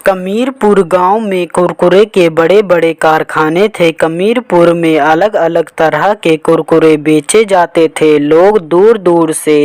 कमीरपुर गांव में कुरकुरे के बड़े बड़े कारखाने थे। कमीरपुर में अलग अलग तरह के कुरकुरे बेचे जाते थे। लोग दूर दूर से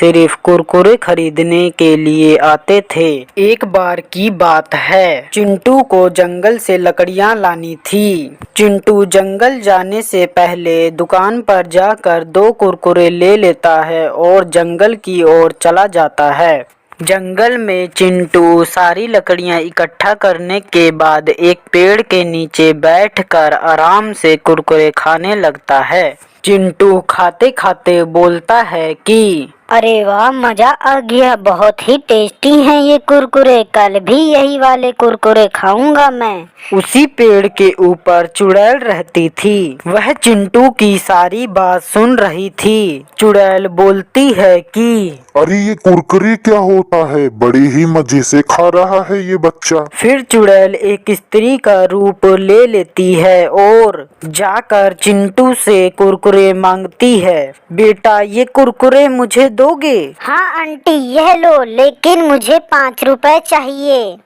सिर्फ कुरकुरे खरीदने के लिए आते थे। एक बार की बात है, चिंटू को जंगल से लकड़ियां लानी थी। चिंटू जंगल जाने से पहले दुकान पर जाकर 2 कुरकुरे ले लेता है और जंगल की ओर चला जाता है। जंगल में चिंटू सारी लकड़ियां इकट्ठा करने के बाद एक पेड़ के नीचे बैठकर आराम से कुरकुरे खाने लगता है। चिंटू खाते खाते बोलता है कि अरे वाह, मजा आ गया, बहुत ही टेस्टी हैं ये कुरकुरे। कल भी यही वाले कुरकुरे खाऊंगा मैं। उसी पेड़ के ऊपर चुड़ैल रहती थी। वह चिंटू की सारी बात सुन रही थी। चुड़ैल बोलती है कि अरे ये कुरकुरे क्या होता है, बड़ी ही मजे से खा रहा है ये बच्चा। फिर चुड़ैल एक स्त्री का रूप ले लेती है और जाकर चिंटू से कुरकुरे मांगती है। बेटा, ये कुरकुरे मुझे दोगे? हाँ आंटी, यह लो, लेकिन मुझे 5 रुपए चाहिए,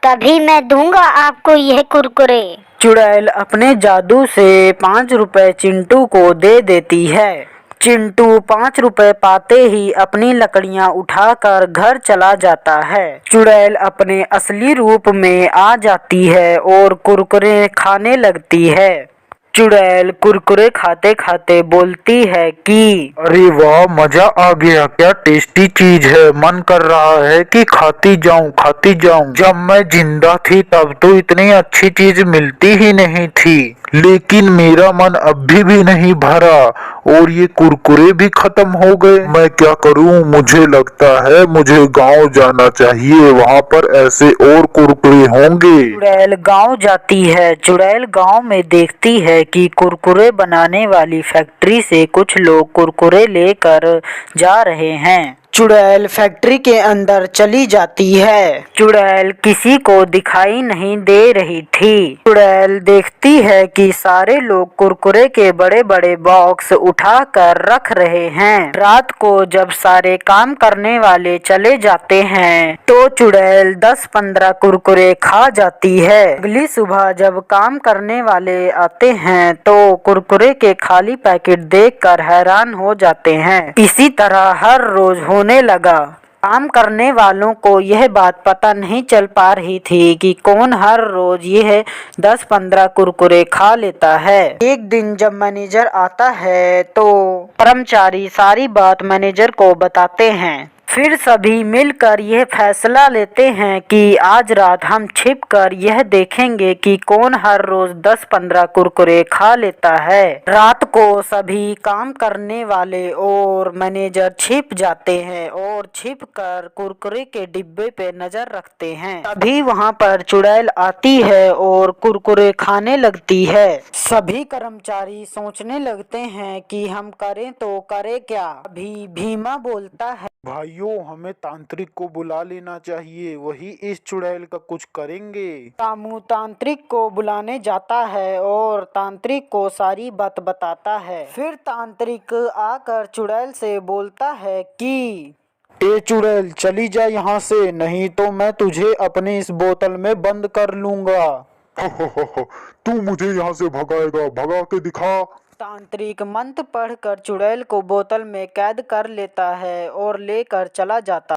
तभी मैं दूंगा आपको यह कुरकुरे। चुड़ैल अपने जादू से 5 रुपए चिंटू को दे देती है। चिंटू 5 रुपए पाते ही अपनी लकड़ियां उठाकर घर चला जाता है। चुड़ैल अपने असली रूप में आ जाती है और कुरकुरे खाने लगती है। चुड़ैल कुरकुरे खाते खाते बोलती है कि अरे वाह, मजा आ गया, क्या टेस्टी चीज है। मन कर रहा है कि खाती जाऊं। जब मैं जिंदा थी तब तो इतनी अच्छी चीज मिलती ही नहीं थी, लेकिन मेरा मन अभी भी नहीं भरा और ये कुरकुरे भी खत्म हो गए। मैं क्या करूं? मुझे लगता है मुझे गांव जाना चाहिए, वहां पर ऐसे और कुरकुरे होंगे। चुड़ैल गांव जाती है। चुड़ैल गांव में देखती है कि कुरकुरे बनाने वाली फैक्ट्री से कुछ लोग कुरकुरे लेकर जा रहे हैं। चुड़ैल फैक्ट्री के अंदर चली जाती है। चुड़ैल किसी को दिखाई नहीं दे रही थी। चुड़ैल देखती है कि सारे लोग कुरकुरे के बड़े बड़े बॉक्स उठाकर रख रहे हैं। रात को जब सारे काम करने वाले चले जाते हैं तो चुड़ैल 10-15 कुरकुरे खा जाती है। अगली सुबह जब काम करने वाले आते हैं तो कुरकुरे के खाली पैकेट देखकर हैरान हो जाते हैं। इसी तरह हर रोज होने लगा। काम करने वालों को यह बात पता नहीं चल पा रही थी कि कौन हर रोज यह 10-15 कुरकुरे खा लेता है। एक दिन जब मैनेजर आता है तो कर्मचारी सारी बात मैनेजर को बताते हैं। फिर सभी मिलकर यह फैसला लेते हैं कि आज रात हम छिपकर यह देखेंगे कि कौन हर रोज 10-15 कुरकुरे खा लेता है। रात को सभी काम करने वाले और मैनेजर छिप जाते हैं और छिपकर कुरकुरे के डिब्बे पे नजर रखते हैं। तभी वहां पर चुड़ैल आती है और कुरकुरे खाने लगती है। सभी कर्मचारी सोचने लगते हैं कि हम करें तो करें क्या। अभी भीमा बोलता है, भाइयों, हमें तांत्रिक को बुला लेना चाहिए, वही इस चुड़ैल का कुछ करेंगे। रामू तांत्रिक को बुलाने जाता है और तांत्रिक को सारी बात बताता है। फिर तांत्रिक आकर चुड़ैल से बोलता है कि ए चुड़ैल, चली जा यहाँ से, नहीं तो मैं तुझे अपनी इस बोतल में बंद कर लूंगा। तू मुझे यहाँ से भगाएगा? भगा के दिखा। तांत्रिक मंत्र पढ़कर चुड़ैल को बोतल में कैद कर लेता है और लेकर चला जाता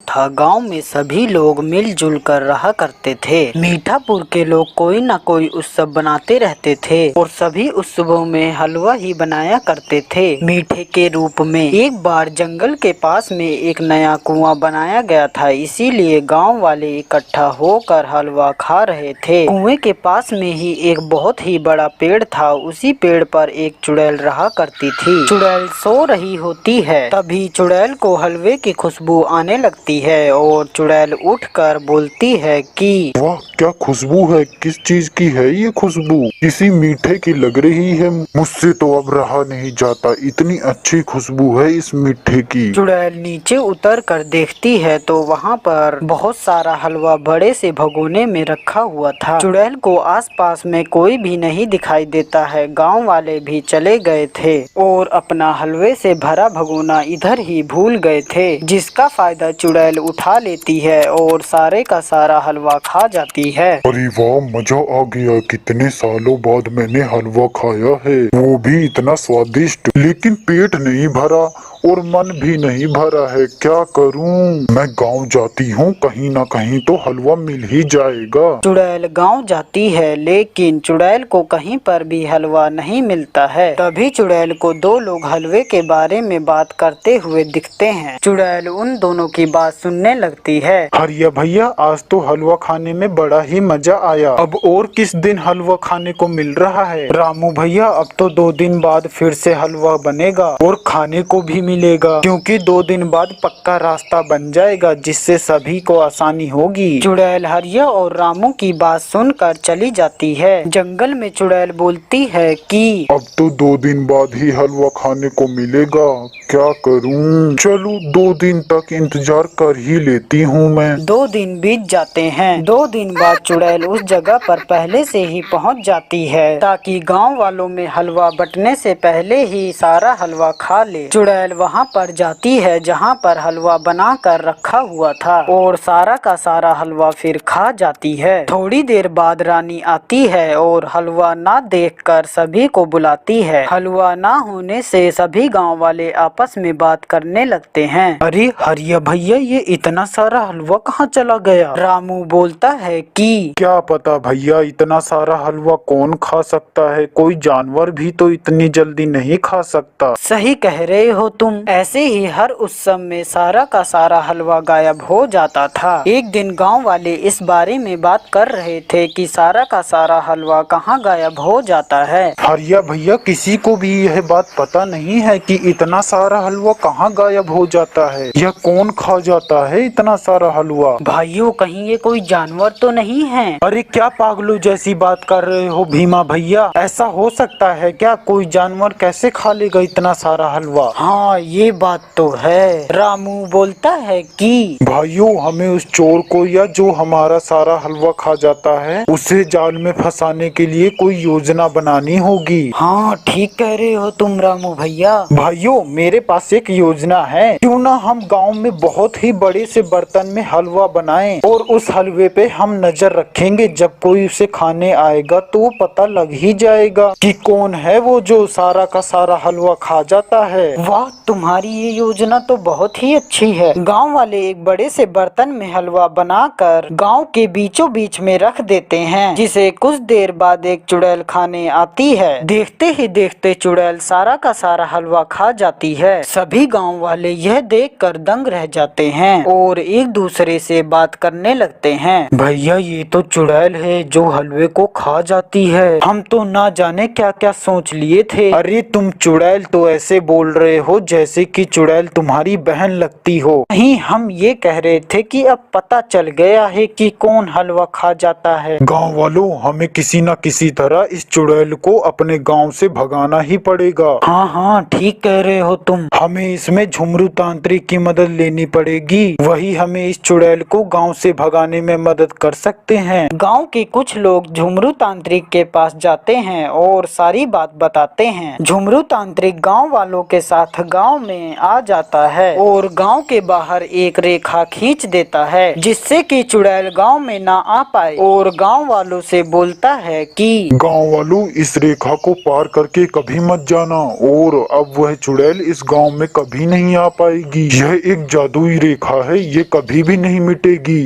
था। गांव में सभी लोग मिलजुल कर रहा करते थे। मीठापुर के लोग कोई न कोई उत्सव बनाते रहते थे और सभी उत्सवों में हलवा ही बनाया करते थे मीठे के रूप में। एक बार जंगल के पास में एक नया कुआं बनाया गया था, इसीलिए गांव वाले इकट्ठा होकर हलवा खा रहे थे। कुएं के पास में ही एक बहुत ही बड़ा पेड़ था। उसी पेड़ पर एक चुड़ैल रहा करती थी। चुड़ैल सो रही होती है, तभी चुड़ैल को हलवे की खुशबू आने लगती है और चुड़ैल उठकर बोलती है कि वाह, क्या खुशबू है, किस चीज की है ये खुशबू? किसी मीठे की लग रही है। मुझसे तो अब रहा नहीं जाता, इतनी अच्छी खुशबू है इस मीठे की। चुड़ैल नीचे उतर कर देखती है तो वहाँ पर बहुत सारा हलवा बड़े से भगोने में रखा हुआ था। चुड़ैल को आसपास में कोई भी नहीं दिखाई देता है। गांव वाले भी चले गए थे और अपना हलवे से भरा भगोना इधर ही भूल गए थे, जिसका फायदा चुड़ैल चुड़ैल उठा लेती है और सारे का सारा हलवा खा जाती है। अरे वाह, मजा आ गया। कितने सालों बाद मैंने हलवा खाया है, वो भी इतना स्वादिष्ट। लेकिन पेट नहीं भरा और मन भी नहीं भरा है, क्या करूं? मैं गांव जाती हूँ, कहीं ना कहीं तो हलवा मिल ही जाएगा। चुड़ैल गांव जाती है, लेकिन चुड़ैल को कहीं पर भी हलवा नहीं मिलता है। तभी चुड़ैल को दो लोग हलवे के बारे में बात करते हुए दिखते हैं। चुड़ैल उन दोनों की बात सुनने लगती है। हरिया भैया, आज तो हलवा खाने में बड़ा ही मजा आया। अब और किस दिन हलवा खाने को मिल रहा है? रामू भैया, अब तो 2 दिन बाद फिर से हलवा बनेगा और खाने को भी मिलेगा, क्योंकि 2 दिन बाद पक्का रास्ता बन जाएगा, जिससे सभी को आसानी होगी। चुड़ैल हरिया और रामू की बात सुनकर चली जाती है। जंगल में चुड़ैल बोलती है कि अब तो 2 दिन बाद ही हलवा खाने को मिलेगा, क्या करूं? चलो 2 दिन तक इंतजार कर ही लेती हूँ मैं। 2 दिन बीत जाते हैं। 2 दिन बाद चुड़ैल उस जगह पर पहले से ही पहुंच जाती है, ताकि गांव वालों में हलवा बंटने से पहले ही सारा हलवा खा ले। चुड़ैल वहां पर जाती है जहां पर हलवा बना कर रखा हुआ था, और सारा का सारा हलवा फिर खा जाती है। थोड़ी देर बाद रानी आती है और हलवा ना देखकर सभी को बुलाती है। हलवा ना होने से सभी गांव वाले आपस में बात करने लगते हैं। अरे हरिया भैया, ये इतना सारा हलवा कहाँ चला गया? रामू बोलता है कि क्या पता भैया, इतना सारा हलवा कौन खा सकता है? कोई जानवर भी तो इतनी जल्दी नहीं खा सकता। सही कह रहे हो तुम। ऐसे ही हर उत्सव में सारा का सारा हलवा गायब हो जाता था। एक दिन गांव वाले इस बारे में बात कर रहे थे कि सारा का सारा हलवा कहाँ गायब हो जाता है। हरिया भैया, किसी को भी यह बात पता नहीं है कि इतना सारा हलवा कहाँ गायब हो जाता है, यह कौन खा जाता है इतना सारा हलवा? भाइयों, कहीं ये कोई जानवर तो नहीं है? अरे क्या पागलों जैसी बात कर रहे हो भीमा भैया? ऐसा हो सकता है क्या? कोई जानवर कैसे खा लेगा इतना सारा हलवा? हाँ, ये बात तो है। रामू बोलता है कि भाइयों, हमें उस चोर को या जो हमारा सारा हलवा खा जाता है, उसे जाल में फंसाने के लिए कोई योजना बनानी होगी। हाँ, ठीक कह रहे हो तुम रामू भैया। भाइयों, मेरे पास एक योजना है। क्यों ना हम गांव में बहुत ही बड़े से बर्तन में हलवा बनाएं और उस हलवे पे हम नजर रखेंगे। जब कोई उसे खाने आएगा तो वो पता लग ही जाएगा कि कौन है वो जो सारा का सारा हलवा खा जाता है। वाह, तुम्हारी ये योजना तो बहुत ही अच्छी है। गांव वाले एक बड़े से बर्तन में हलवा बनाकर गांव के बीचों बीच में रख देते हैं, जिसे कुछ देर बाद एक चुड़ैल खाने आती है। देखते ही देखते चुड़ैल सारा का सारा हलवा खा जाती है। सभी गांव वाले यह देखकर दंग रह जाते हैं और एक दूसरे से बात करने लगते हैं। भैया, ये तो चुड़ैल है जो हलवे को खा जाती है। हम तो ना जाने क्या क्या सोच लिए थे। अरे तुम चुड़ैल तो ऐसे बोल रहे हो जैसे कि चुड़ैल तुम्हारी बहन लगती हो। नहीं, हम ये कह रहे थे कि अब पता चल गया है कि कौन हलवा खा जाता है। गांव वालों, हमें किसी न किसी तरह इस चुड़ैल को अपने गांव से भगाना ही पड़ेगा। हाँ हाँ, ठीक कह रहे हो तुम। हमें इसमें झुमरू तांत्रिक की मदद लेनी पड़ेगी। वही हमें इस चुड़ैल को गांव से भगाने में मदद कर सकते हैं। गांव के कुछ लोग झुमरू तांत्रिक के पास जाते हैं और सारी बात बताते हैं। झुमरू तांत्रिक गांव वालों के साथ गांव में आ जाता है और गांव के बाहर एक रेखा खींच देता है, जिससे कि चुड़ैल गांव में ना आ पाए, और गांव वालों से बोलता है कि गांव वालों, इस रेखा को पार करके कभी मत जाना, और अब वह चुड़ैल इस गांव में कभी नहीं आ पाएगी। यह एक जादुई रेखा है, ये कभी भी नहीं मिटेगी।